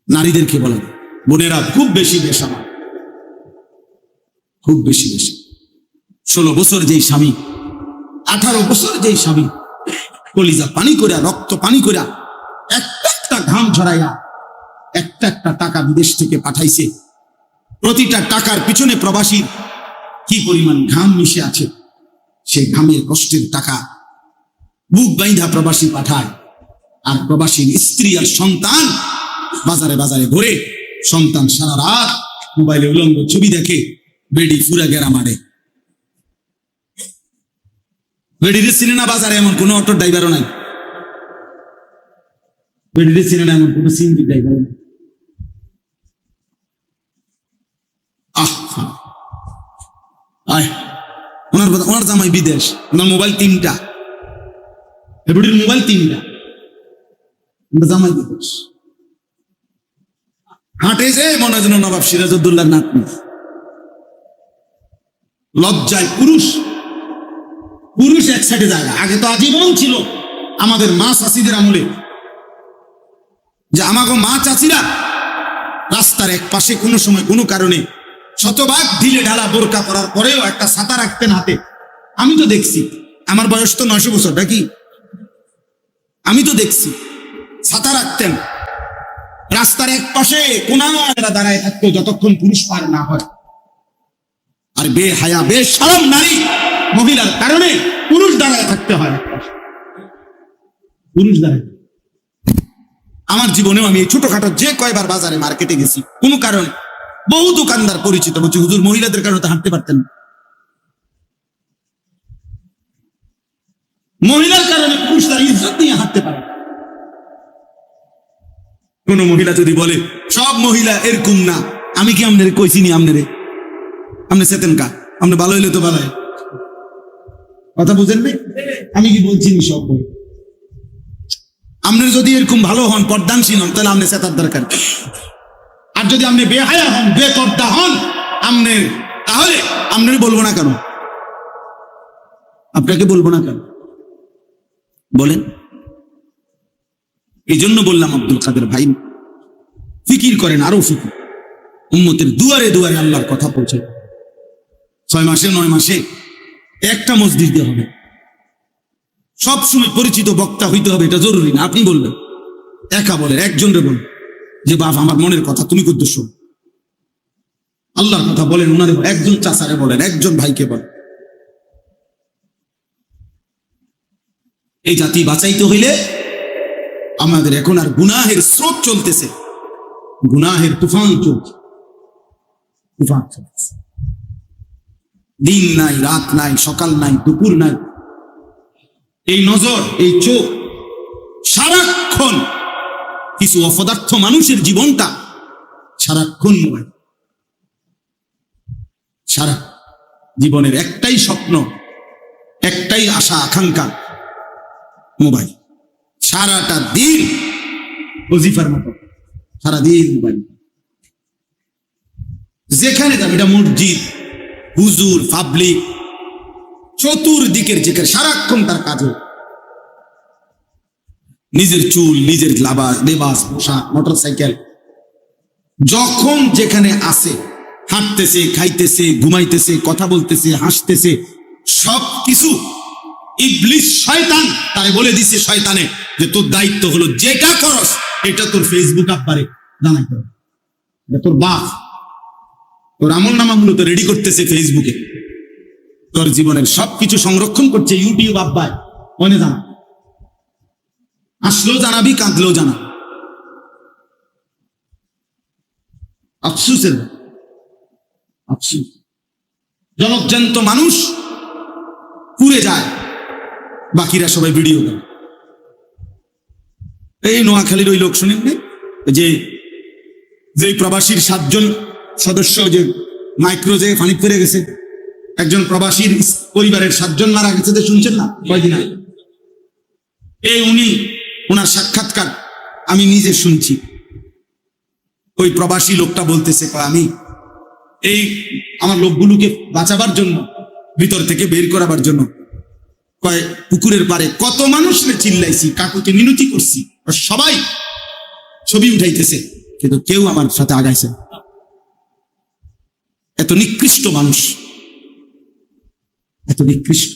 নারীদেরকে বলেন, বোনেরা খুব বেশি বেশামা, খুব বেশি বেশি। 16 বছর যেই স্বামী, 18 বছর যেই স্বামী কলিজা পানি করিয়া, রক্ত পানি করিয়া, একটা একটা ঘাম ঝরাইয়া একটা একটা টাকা বিদেশ থেকে পাঠাইছে, প্রতিটা টাকার পিছনে প্রবাসীর কি পরিমাণ ঘাম মিশে আছে, সেই ঘামের কষ্টের টাকা বুক বাইন্ধা প্রবাসী পাঠায়। আর প্রবাসীর স্ত্রী আর সন্তান বাজারে বাজারে ঘুরে, সন্তান সারা রাত মোবাইলে উলঙ্গ ছবি দেখে, বেডি ফুরা গেরা মারে। বেডির সিনেমা বাজারে এমন কোন অটো ড্রাইভারও নাই, বেডির সিনেমা এমন কোন সিএনজি ড্রাইভারও নাই। ওনার জামাই বিদেশ, ওনার মোবাইল 3টা, বেডির মোবাইল 3টা, জামাই বিদেশ। হাঁটে যে মনে হয় যেন নবাব সিরাজউদ্দৌলার নাতনি। লজ্জায় পুরুষ পুরুষ এক সাইডে জায়গা। আগে তো আজীবন ছিল আমাদের মা চাষিদের আমলে, যে আমাকে মা চাষিরা রাস্তার এক পাশে কোনো সময় কোনো কারণে শতভাগ ঢিলে ঢালা বোরকা পরার পরেও একটা ছাতা রাখতেন হাতে। আমি তো দেখছি, আমার বয়স তো 900 বছর নাকি, আমি তো দেখছি ছাতা রাখতেন, রাস্তার এক পাশে কোনারা দাঁড়ায় থাকতো যতক্ষণ পুরুষ পার না হয়। আর বেহায়া বেশরম নারী মহিলার কারণে পুরুষ দাঁড়ায় থাকতে হয়, পুরুষ দাঁড়ায়। আমার জীবনেও আমি এই ছোটখাটো যে কয়বার বাজারে মার্কেটে গেছি, কোনো কারণে বহু দোকানদার পরিচিত বলছি, হুজুর মহিলাদের কারণে তো হাঁটতে পারতেন না, মহিলার কারণে পুরুষরা ইজ্জত নিয়ে হাঁটতে পারে। কোন মহিলা যদি বলে সব মহিলা এরকম না, আমি কি আপনারে কইছি নি, আপনারে আপনি সেতেন কা, আপনি ভালো হইলে তো ভালো, কথা বুঝেন নি? আমি কি বলছি নি সব বই? আপনার যদি এরকম ভালো হন, পর্দানশীল হন, তাহলে আপনি সেতার দরকার। আর যদি আপনি বেহায়া হন, বেপর্দা হন, তাহলে আপনার বলবো না কেন, আপনাকে বলবো না কেন বলেন? এই জন্য বললাম আব্দুল কাদের ভাই, ফিকির করেন, আরো ফিকির, উম্মতের দুয়ারে দুয়ারে আল্লাহর কথা পৌঁছে। 6 মাসে 9 মাসে একটা মসজিদে হবে, সবসময় পরিচিত বক্তা হইতে হবে এটা জরুরি না। আপনি বলবেন, একা বলেন, একজনরে বলেন যে বাবা আমার মনের কথা তুমি করতে শোন, আল্লাহর কথা বলেন, ওনারে একজন চাচারে বলেন, একজন ভাইকে বলেন। এই জাতি বাঁচাইতে হইলে আমাদের এখন আর গুনাহের স্রোত চলতেছে, গুনাহের তুফান চলছে, তুফান চলছে, দিন নাই রাত নাই, সকাল নাই দুপুর নাই। এই নজর, এই চোখ সারাক্ষণ, কিছু অপদার্থ মানুষের জীবনটা সারাক্ষণ মোবাইল, সারা জীবনের একটাই স্বপ্ন, একটাই আশা আকাঙ্ক্ষা, মোবাইল। সারাটা দিন ওজিফার মতো সারাদিন মোবাইল, যেখানে যাবে, এটা মসজিদ, হুজুর, পাবলিক, চতুর্দিকের যেখানে সারাক্ষণ তার কাজে, নিজের চুল, নিজের লেবাস, পোশাক, মোটরসাইকেল, যখন যেখানে আসে, হাঁটতেছে, খাইতেছে, ঘুমাইতেছে, কথা বলতেছে, হাসতেছে, সবকিছু ইবলিস শয়তান তারে বলে দিছে, শয়তানে, যে তোর দায়িত্ব হলো যেটা করস এটা তোর ফেসবুক আব্বারে জানাইতে হবে, তোর বাপ তোর আমল নামা মূলত রেডি করতেছে ফেসবুকে, তোর জীবনের সবকিছু সংরক্ষণ করছে ইউটিউব আব্বায়, মনে জানা, আসলেও জানাবি, কাঁদলেও জানা। আফসুসের আফসুস, জনজ্যান্ত মানুষ পুড়ে যায়, বাকিরা সবাই ভিডিও করে। এই নোয়াখালীর ওই লোক শুনেন যে প্রবাসীর 7 জন সদস্য যে মাইক্রো যে পানি ফিরে গেছে, একজন প্রবাসীর পরিবারের 7 জন মারা গেছে, শুনছেন না কয়দিন আগে? ওনার সাক্ষাৎকার আমি নিজে শুনছি। ওই প্রবাসী লোকটা বলতেছে, আমি এই আমার লোকগুলোকে বাঁচাবার জন্য, ভিতর থেকে বের করাবার জন্য কয় পুকুরের পারে কত মানুষ চিল্লাইছি, কাকুকে মিনতি করছি, সবাই ছবি উঠাইতেছে, কিন্তু কেউ আমার সাথে আগাইছে না। এত নিকৃষ্ট মানুষ, এত নিকৃষ্ট।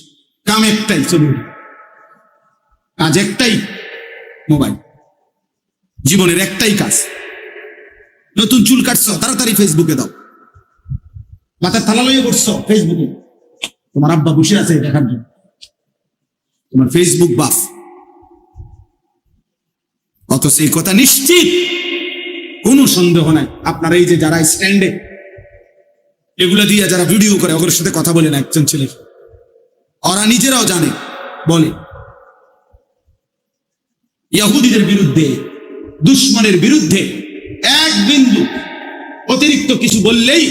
কাম একটাই, ছবি কাজ একটাই, মোবাইল। জীবনের একটাই কাজ, নতুন চুল কাটছ তাড়াতাড়ি ফেসবুকে দাও, মাথার থালা লইয়ে বসছো ফেসবুকে, তোমার আব্বা বসে আছে দেখার জন্য, তোমার ফেসবুক বাফ। অথচ এই কথা নিশ্চিত, কোনো সন্দেহ নাই, আপনারা এই যে যারা স্ট্যান্ডে এগুলা দিয়ে যারা ভিডিও করে, ওদের সাথে কথা বলে না একজন ছেলে, ওরা নিজেরাও জানে, বলে ইহুদিদের বিরুদ্ধে, দুশ্মনের বিরুদ্ধে এক বিন্দু অতিরিক্ত কিছু বললেই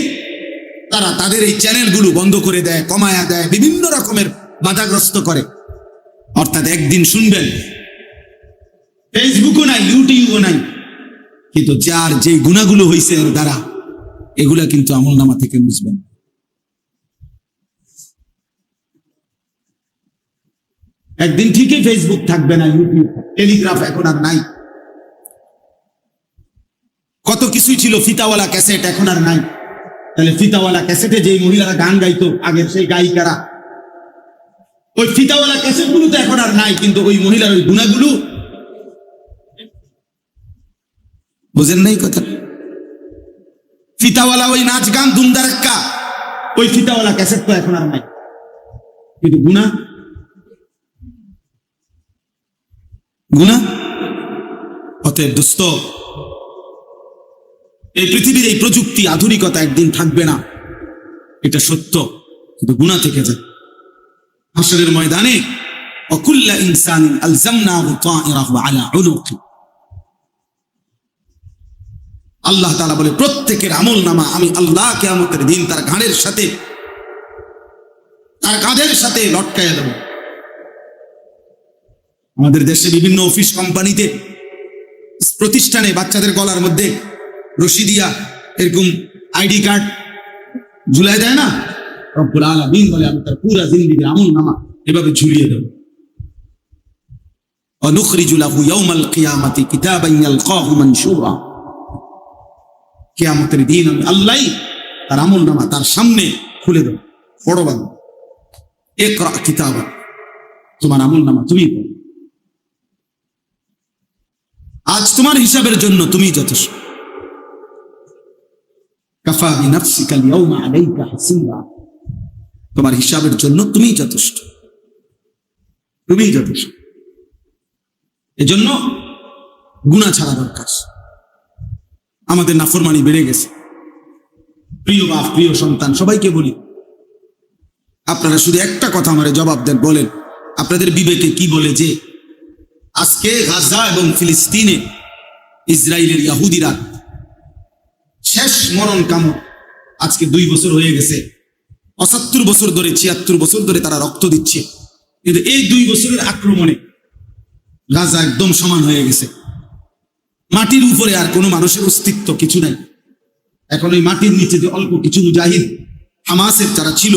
তারা তাদের এই চ্যানেলগুলো বন্ধ করে দেয়, কমায়া দেয়, বিভিন্ন রকমের বাধাগ্রস্ত করে। অর্থাৎ একদিন শুনবেন ফেসবুকও নাই, ইউটিউবও নাই, কিন্তু যার যে গুণাগুলো হয়েছে এর দ্বারা, এগুলা কিন্তু আমলনামা থেকে বুঝবেন। একদিন ঠিকই ফেসবুক থাকবে না, ইউটিউব, টেলিগ্রাফ এখন আর নাই। কত কিছুই ছিল, ফিতাওয়ালা ক্যাসেট এখন আর নাই। তাহলে ফিতাওয়ালা ক্যাসেটে যে মহিলারা গান গাইতো আগের, সেই গায়িকারা, ওই ফিতাওয়ালা ক্যাসেট গুলো তো এখন আর নাই, কিন্তু ওই মহিলার ওই গুণাগুলো, বুঝেন নাই কথা? ফিতাওয়ালা ওই নাচ গান দুমদারাক্কা, ওই ফিতাওয়ালা ক্যাসেট তো এখন আর নাই, কিন্তু গুণা, গুণা। অতএব দোস্ত, এই পৃথিবীর এই প্রযুক্তি, আধুনিকতা একদিন থাকবে না, এটা সত্য, কিন্তু গুণা থেকে যায়। হাসরের ময়দানে ওয়াকুল্লা ইনসানিন আলজামনাহু তায়রাহু আলা উনুকি, আল্লাহ তাআলা বলে প্রত্যেকের আমলনামা আমি আল্লাহ কিয়ামতের দিন তার ঘাড়ের সাথে, তার কাঁধের সাথে লটকায়া দেব। আমাদের দেশে বিভিন্ন অফিস, কোম্পানিতে, প্রতিষ্ঠানে বাচ্চাদের গলার মধ্যে রশি দিয়া এরকম আইডি কার্ড ঝুলাই দেয় না? রব্বুল আলামিন বলে আমি তার পুরা জিন্দেগির আমলনামা এভাবে ঝুলিয়ে দেব। ওয়ানুখরিজু লাহু ইয়াওমাল কিয়ামাতি কিতাবান ইয়ালকাহু মানশুরা, কিয়ামতের দিন আমি আল্লাহই তার আমলনামা তার সামনে খুলে দেব, পড়ো বাবা, ইকরা কিতাবা, তোমার আমলনামা তুমি পড়ো। আজ তোমার হিসাবের জন্য তুমি যথেষ্ট। কাফা বিনাফসিকা আল-ইয়াওমা আলাইকা হাসিবা, তোমার হিসাবের জন্য তুমি যথেষ্ট, তুমি যথেষ্ট। এজন্য গুনাহ ছাড়া দরকার। আমাদের নাফরমানি বেড়ে গেছে। প্রিয় বাপ, প্রিয় সন্তান, সবাইকে বলি, আপনারা শুধু একটা কথা আমারে জবাব দেন, বলেন আপনাদের বিবেকে কি বলে যে আজকে গাজা এবং ফিলিস্তিনে ইসরায়েলের ইহুদিরা শেষ মরণ কামড়, আজকে 2 বছর হয়ে গেছে, 75 বছর ধরে, 76 বছর ধরে তারা রক্ত দিচ্ছে, কিন্তু এই 2 বছরের আক্রমণে গাজা একদম সমান হয়ে গেছে। মাটির উপরে আর কোনো মানুষের অস্তিত্ব কিছু নাই। এখন ওই মাটির নিচে যে অল্প কিছু মুজাহিদ হামাসের যারা ছিল,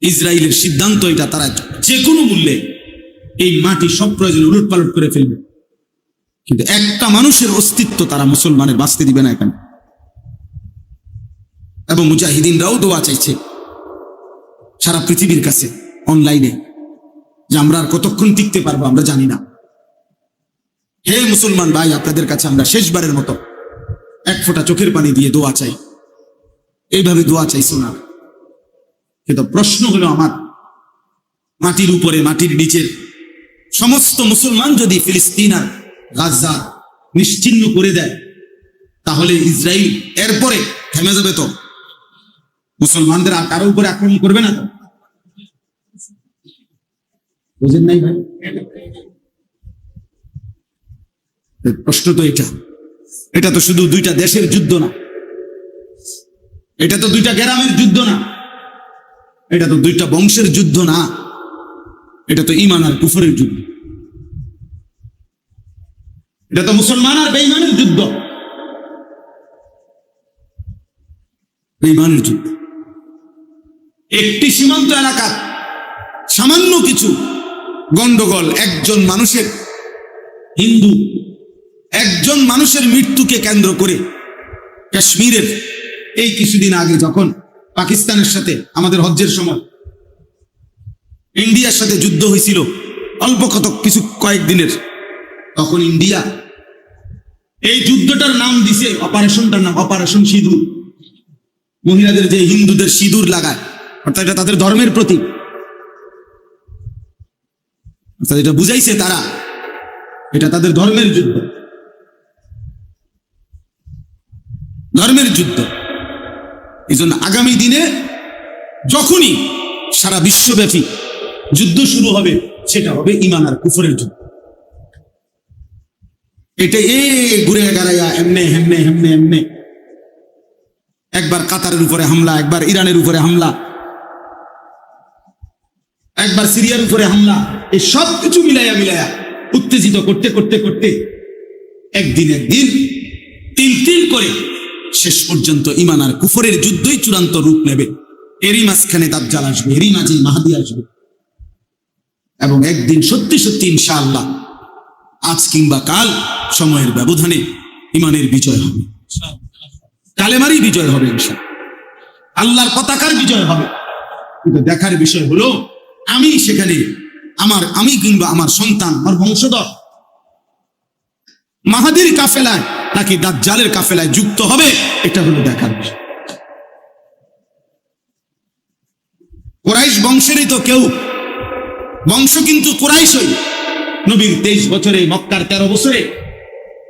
ইসরায়েলের সিদ্ধান্ত এটা, তারা যে কোনো মূল্যে এই মাটি সব প্রয়োজন উলট পালট করে ফেলবে, কিন্তু একটা মানুষের অস্তিত্ব তারা মুসলমানের বাঁচতে দিবে না এখানে। এবং মুজাহিদিনরাও দোয়া চাইছে সারা পৃথিবীর কাছে অনলাইনে, যে আমরা আর কতক্ষণ টিকতে পারবো আমরা জানি না। হে মুসলমান ভাই, আপনাদের কাছে আমরা শেষবারের মতো এক ফোঁটা চোখের পানি দিয়ে দোয়া চাই। এইভাবে দোয়া চাইছো না, কিন্তু প্রশ্ন হলো আমার, মাটির উপরে মাটির নিচের সমস্ত মুসলমান যদি ফিলিস্তিন আর গাজা নিশ্চিহ্ন করে দেয়, তাহলে ইসরায়েল এরপরে থেমে যাবে তো? মুসলমানদের আর কারো উপরে আক্রমণ করবে না তো? বুঝেন নাই ভাই? প্রশ্ন তো এটা তো শুধু 2টা দেশের যুদ্ধ না, এটা তো 2টা গ্রামের যুদ্ধ না, এটা তো 2টা বংশের যুদ্ধ না, এটা তো ঈমান আর কুফরের যুদ্ধ, এটা তো মুসলমান আর বেঈমানের যুদ্ধ, বেঈমানের যুদ্ধ। একটি সীমান্ত এলাকা সামান্য কিছু গন্ডগোল, একজন মানুষের, হিন্দু একজন মানুষের মৃত্যুকে কেন্দ্র করে কাশ্মীরের এই কিছুদিন আগে যখন পাকিস্তানের সাথে আমাদের হজ্জের সময় ইন্ডিয়ার সাথে যুদ্ধ হয়েছিল অল্প কয়েকদিনের, তখন ইন্ডিয়া এই যুদ্ধটার নাম দিছে, অপারেশনটার নাম অপারেশন সিঁদুর। মহিলাদের যে হিন্দুদের সিঁদুর লাগায়, অর্থাৎ এটা তাদের ধর্মের প্রতীক, অর্থাৎ এটা বুঝাইছে তারা এটা তাদের ধর্মের যুদ্ধ, ধর্মের যুদ্ধ। এই জন্য আগামী দিনে যখনই সারা বিশ্বব্যাপী যুদ্ধ শুরু হবে, সেটা হবে ঈমান আর কুফরের যুদ্ধ। এটা ঘুরে গাড়াইয়া এমনে হেমনে হেমনে এমনে, একবার কাতারের উপরে হামলা, একবার ইরানের উপরে হামলা, একবার সিরিয়ার উপরে হামলা, এই সব কিছু মিলাইয়া মিলাইয়া উত্তেজিত করতে করতে করতে একদিন তিল তিল করে শেষ পর্যন্ত ঈমান আর কুফরের যুদ্ধই চূড়ান্ত রূপ নেবে। এরই মাঝখানে দাজ্জাল আসবে, এরই মাঝে মাহদী আসবে, এবং একদিন সত্যি সত্যি ইনশাআল্লাহ আজ কিংবা কাল সময়ের ব্যবধানে ঈমানের বিজয় হবে, কালেমারই বিজয় হবে, ইনশাআল্লাহ আল্লাহর পতাকার বিজয় হবে। কিন্তু দেখার বিষয় হলো আমি সেখানে আমি কিংবা আমার সন্তান, আমার বংশধর মাহাদির কাফেলায় নাকি দাজ্জালের কাফেলায় যুক্ত হবে, এটা হলো দেখার বিষয়। কুরাইশ বংশেরই তো কেউ, বংশ কিন্তু কুরাইশই, নবীর 23 বছরে, মক্কার 13 বছরে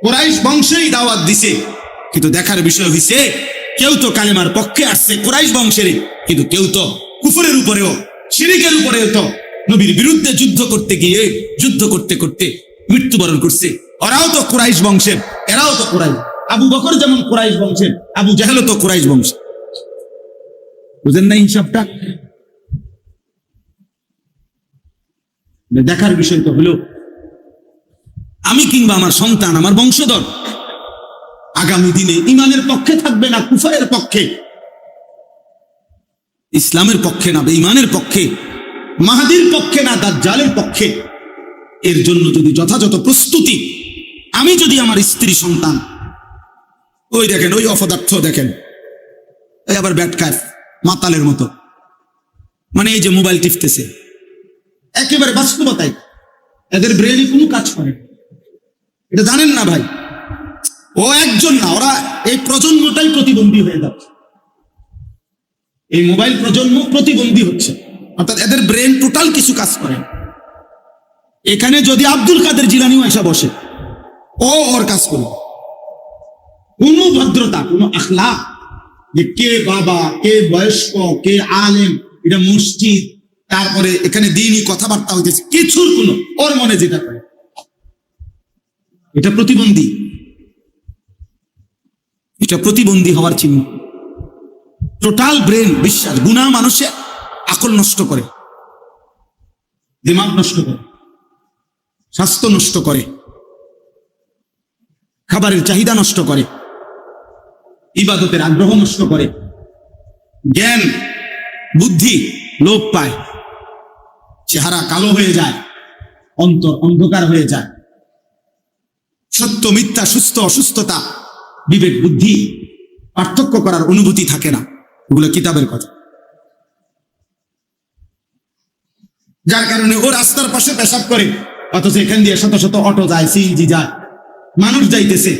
কুরাইশ বংশেই দাওয়াত দিছে। কিন্তু দেখার বিষয় হইছে কেউ তো কালেমার পক্ষে আসছে কুরাইশ বংশেরই, কিন্তু কেউ তো কুফরের উপরেও শিরিকের উপরেও তো নবীর বিরুদ্ধে যুদ্ধ করতে গিয়ে যুদ্ধ করতে করতে মৃত্যুবরণ করছে। ওরাও তো কুরাইশ বংশের, এরাও তো কুরাইশ। আবু বকর যেমন কুরাইশ বংশের, আবু জাহেলও তো কুরাইশ বংশের। বুঝেন না হিসাবটা? দেখার বিষয় তো হলো আমি কিংবা আমার সন্তান, আমার বংশধর আগামী দিনে ঈমানের পক্ষে থাকবে না কুফরের পক্ষে, ইসলামের পক্ষে না বেঈমানের পক্ষে, মাহদীর পক্ষে না দাজ্জালের পক্ষে। এর জন্য যদি যথাযথ প্রস্তুতি, আমি যদি আমার স্ত্রী সন্তান, ওই দেখেন ওই অপদার্থ দেখেন, এই আবার ব্যাট খায় মাতালের মতো, মানে এই যে মোবাইল টিপতেছে, একেবারে বাস্তবতায় এদের ব্রেনে কোনো কাজ করে, এটা জানেন না ভাই? ও একজন না, ওরা এই প্রজন্মটাই প্রতিবন্ধী হয়ে যাচ্ছে, এই মোবাইল প্রজন্ম প্রতিবন্ধী হচ্ছে, অর্থাৎ এদের ব্রেন টোটাল কিছু কাজ করে। এখানে যদি আব্দুল কাদের জিলানিও এসে বসে, ও ওর কাজ করে, কোনো ভদ্রতা, কোনো আখলাক, যে কে বাবা, কে বয়স্ক, কে আলেম, এটা মসজিদ, তারপরে এখানে দিনই কথাবার্তা হইতেছে, কিছুর কোনো, ওর মনে যেটা করে এটা প্রতিবন্ধী, এটা প্রতিবন্ধী হওয়ার চিহ্ন। টোটাল ব্রেন বিশ্বাস, গুনাহ মানুষের আকল নষ্ট করে, দিমাগ নষ্ট করে, স্বাস্থ্য নষ্ট করে, খাবারের চাহিদা নষ্ট করে, ইবাদতের আগ্রহ নষ্ট করে, জ্ঞান বুদ্ধি লোপ পায়, চেহারা কালো হয়ে যায়, অন্তর অন্ধকার হয়ে যায়, সত্য মিথ্যা, সুস্থ অসুস্থতা, বিবেক বুদ্ধি পার্থক্য করার অনুভূতি থাকে না। এগুলো কিতাবের কথা। যার কারণে ও রাস্তার পাশে পেশাব করে, অথচ এখান দিয়ে শত শত অটো যায়, সিএনজি যায়, মানুষ যাইতেছে,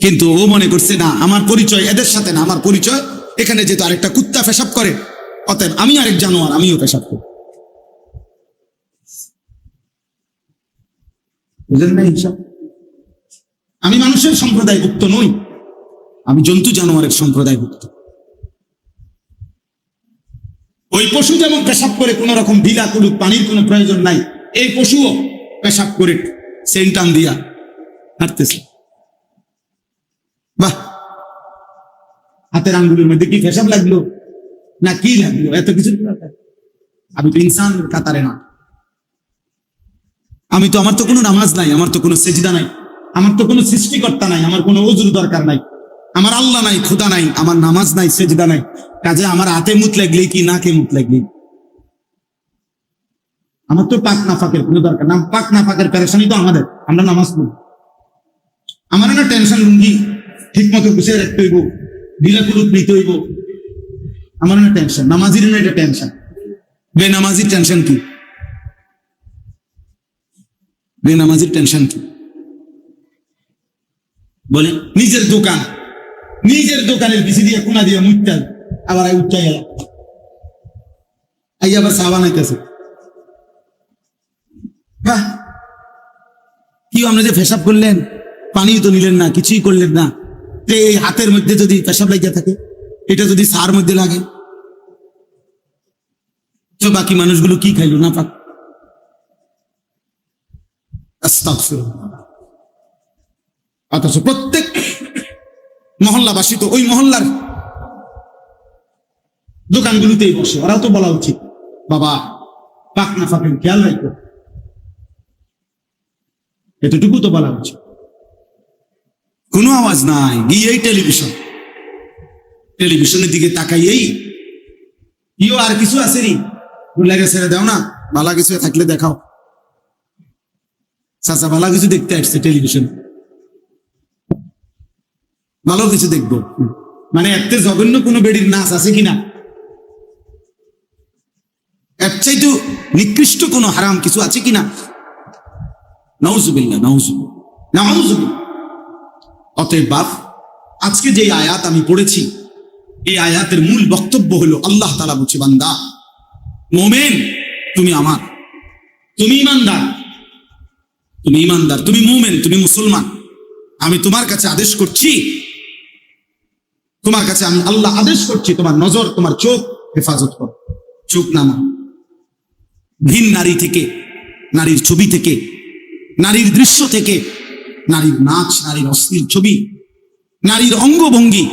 কিন্তু ও মনে করছে না আমার পরিচয় এদের সাথে না, আমার পরিচয় এখানে যেহেতু আরেকটা কুত্তা পেশাব করে, অতএব আমি আরেক জানোয়ার, আমিও পেশাব করি। বুঝলেন না হিসাব? আমি মানুষের সম্প্রদায়ভুক্ত নই, আমি জন্তু জানোয়ারের সম্প্রদায়ভুক্ত। ওই পশু যেমন পেশাব করে কোন রকম ঢিলা কুলুক, পানির কোনো প্রয়োজন নাই, এই পশুও পেশাব করে সেন্টান দিয়া হাঁটতেছে। বাহ, হাতের আঙ্গুলের মধ্যে কি পেশাব লাগলো না কি লাগলো, এত কিছু। আমি তো ইনসান কাতারে না, আমি তো, আমার তো কোনো নামাজ নাই, আমার তো কোনো সেজদা নাই, আমার তো কোনো সৃষ্টিকর্তা নাই, আমার কোনো ওযুর দরকার নাই, আমার আল্লাহ নাই, খোদা নাই, আমার নামাজ নাই, সেজদা নাই, কাজে আমার হাতে মুত লাগলেই কি নাকে মুত লাগলেই, আমার তো পাক নাফাকের কোনো দরকার না। পাক নাফাকের পেরেশানি তো আমাদের, আমরা নামাজ পড়ি, আমার না টেনশন লুঙ্গি ঠিক মতো গুছিয়ে রাখতে হইব, ঢিলা কুলুপ নিতে হইব, আমার না টেনশন। নামাজির না এটা টেনশন, বেনামাজির টেনশন কি? বেনামাজির টেনশন কি বলে? নিজের দোকান, নিজের দোকানের পিছিয়ে দিয়ে কোনা দিয়ে মুইটা আবার উচ্চাই গেল, আই আবার চা বানাইতেছে। বাহ, কি আপনি যে পেশাব করলেন, পানিও তো নিলেন না, কিছুই করলেন না। এই হাতের মধ্যে যদি পেশাব লাগিয়ে থাকে, এটা যদি সার মধ্যে লাগে, তো বাকি মানুষগুলো কি খাইল না পাক? অথচ প্রত্যেক মহল্লাবাসী তো ওই মহল্লার দোকানগুলোতেই বসে। ওরাও তো বলা উচিত, বাবা পাক না ফাঁকেন খেয়াল রাখো, এতটুকু তো বলা উচিত। কোনো আওয়াজ নাই, গিয়েই টেলিভিশন, টেলিভিশনের দিকে তাকাইয়েই ইও আর কিছু আছে নি, লাগে ছেড়ে দাও না, ভালো কিছু থাকলে দেখাও। চাচা ভালো কিছু দেখতে আসছে টেলিভিশন, ভালো কিছু দেখবো, মানে এত জঘন্য কোনো বেডির নাচ আছে কিনা, এর চাইতে নিকৃষ্ট কোনো হারাম কিছু আছে কিনা? নাউজুবিল্লাহ, নাউজুবিল্লাহ, নাউজুবিল্লাহ। অতএব বাপ, আজকে যে আয়াত আমি পড়েছি, এই আয়াতের মূল বক্তব্য হলো আল্লাহ তাআলা বলছে, বান্দা মোমেন তুমি আমার, তুমি ইমানদার, তুমি ইমানদার, তুমি মোমেন, তুমি মুসলমান। আমি তোমার কাছে আদেশ করছি, তোমার কাছে আমি আল্লাহ আদেশ করছি, তোমার নজর, তোমার চোখ হেফাজত করো, চোখ নামা ভিন নারী থেকে, নারীর ছবি থেকে, নারীর দৃশ্য থেকে, নারীর নাচ, নারীর অশ্লীল ছবি, নারীর অঙ্গভঙ্গি,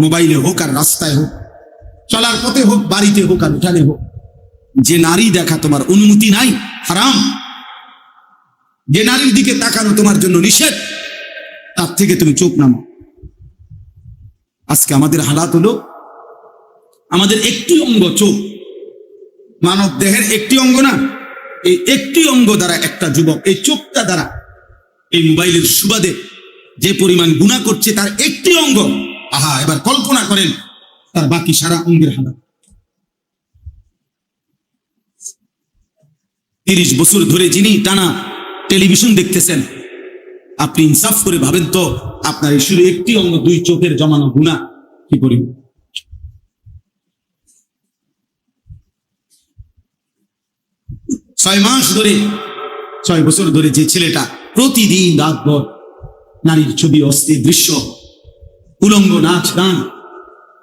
মোবাইলে হোক আর রাস্তায় হোক, চলার পথে হোক, বাড়িতে হোক আর উঠানে হোক, যে নারী দেখা তোমার অনুমতি নাই, হারাম। যে নারীর দিকে তাকানো তোমার জন্য নিষেধ, তার থেকে তুমি চোখ নামাও। আজকে আমাদের হালাত হলো, আমাদের একটি অঙ্গ চোখ, মানব দেহের একটি অঙ্গ না, এই একটি অঙ্গ দ্বারা একটা যুবক এই চোখটা দ্বারা এই মোবাইলের সুবাদে যে পরিমাণ গুনাহ করছে, তার একটি অঙ্গ, আহা, এবার কল্পনা করেন তার বাকি সারা অঙ্গের হালাত। 30 বছর ধরে যিনি টানা টেলিভিশন দেখতেছেন, আপনি ইনসাফ করে ভাবেন তো, আপনার এই শুধু একটি অঙ্গ, 2 চোখের জমানো গুনাহ কি পরিমাণ। 6 মাস ধরে, 6 বছর ধরে যে ছেলেটা প্রতিদিন রাতভর নারীর ছবি, অশ্লীল দৃশ্য, উলঙ্গ নাচ গান,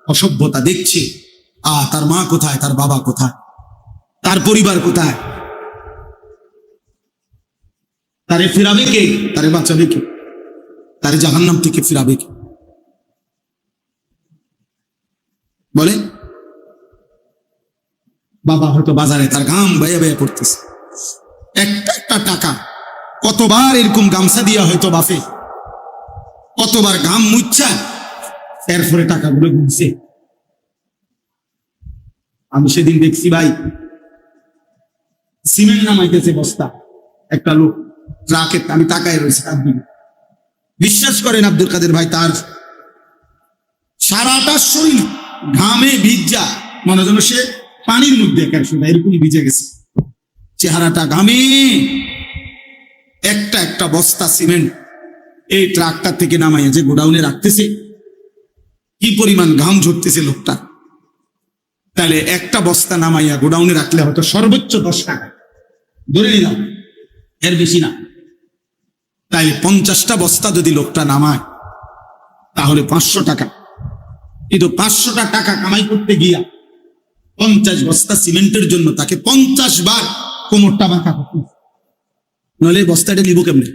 অসভ্যতা দেখছে, তার মা কোথায়, তার বাবা কোথায়, তার পরিবার কোথায়, তারে ফিরাবে কে, তারে বাঁচাবে কে, তারে জাহান্নাম থেকে ফিরাবে কে? বলে বাবা হয়তো বাজারে তার ঘাম বেয়ে বেয়ে পড়তেছে, একটা একটা টাকা, কতবার এরকম গামছা দিয়া হয়তো বাপে কতবার ঘাম মুচ্ছা, এরপরে টাকাগুলো গুনছে। আমি সেদিন দেখছি ভাই, সিমেন্ট নামাইতেছে বস্তা, একটা লোক ট্রাকে, আমি তাকায় রয়েছে তার দিকে। বিশ্বাস করেন আব্দুল কাদের ভাই, তার সারাটা শরীর ঘামে ভিজা, মনে যেন সে পানির মধ্যে এরকম ভিজে গেছে, চেহারাটা ঘামে। একটা একটা বস্তা সিমেন্ট এই ট্রাকটা থেকে নামাইয়া যে গোডাউনে রাখতেছে, কি পরিমাণ ঘাম ঝরতেছে লোকটা। তাহলে একটা বস্তা নামাইয়া গোডাউনে রাখলে হয়তো সর্বোচ্চ 10 টাকা ধরে নিলাম, এর বেশি না। তাই 50টা বস্তা যদি লোকটা নামায়, তাহলে 500 টাকা। কিন্তু 500টা টাকা কামাই করতে গিয়া 50 বস্তা সিমেন্টের জন্য তাকে 50 বার কোমরটা বাঁকা করতে, নইলে বস্তাটা নিব কেমনে?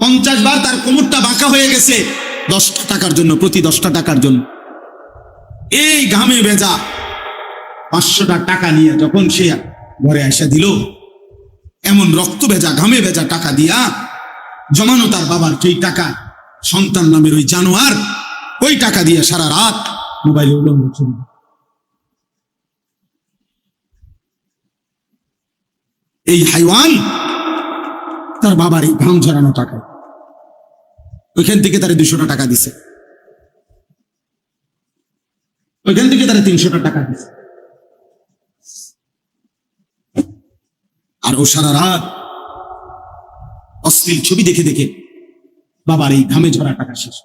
50 বার তার কোমরটা বাঁকা হয়ে গেছে 10টা টাকার জন্য, প্রতি 10টা টাকার জন্য। এই ঘামে ভেজা 500টা টাকা নিয়ে যখন সে ঘরে আসা দিল, এমন রক্ত ভেজা, ঘামে ভেজা টাকা দিয়া জমানো তার বাবার সেই টাকা, সন্তান নামের ওই জানোয়ার ওই টাকা দিয়ে সারা রাত মোবাইলে উলঙ্গ ছবি। এই হাইওয়ান তার বাবার এই ঘাম ঝরানো টাকা ওইখান থেকে তারা 200টা টাকা দিছে, ওইখান থেকে তারা 300টা টাকা দিছে। আর ও সারা রাত অশ্লীল ছবি দেখে দেখে বাবার এই ঘামে ঝরা টাকা শেষ।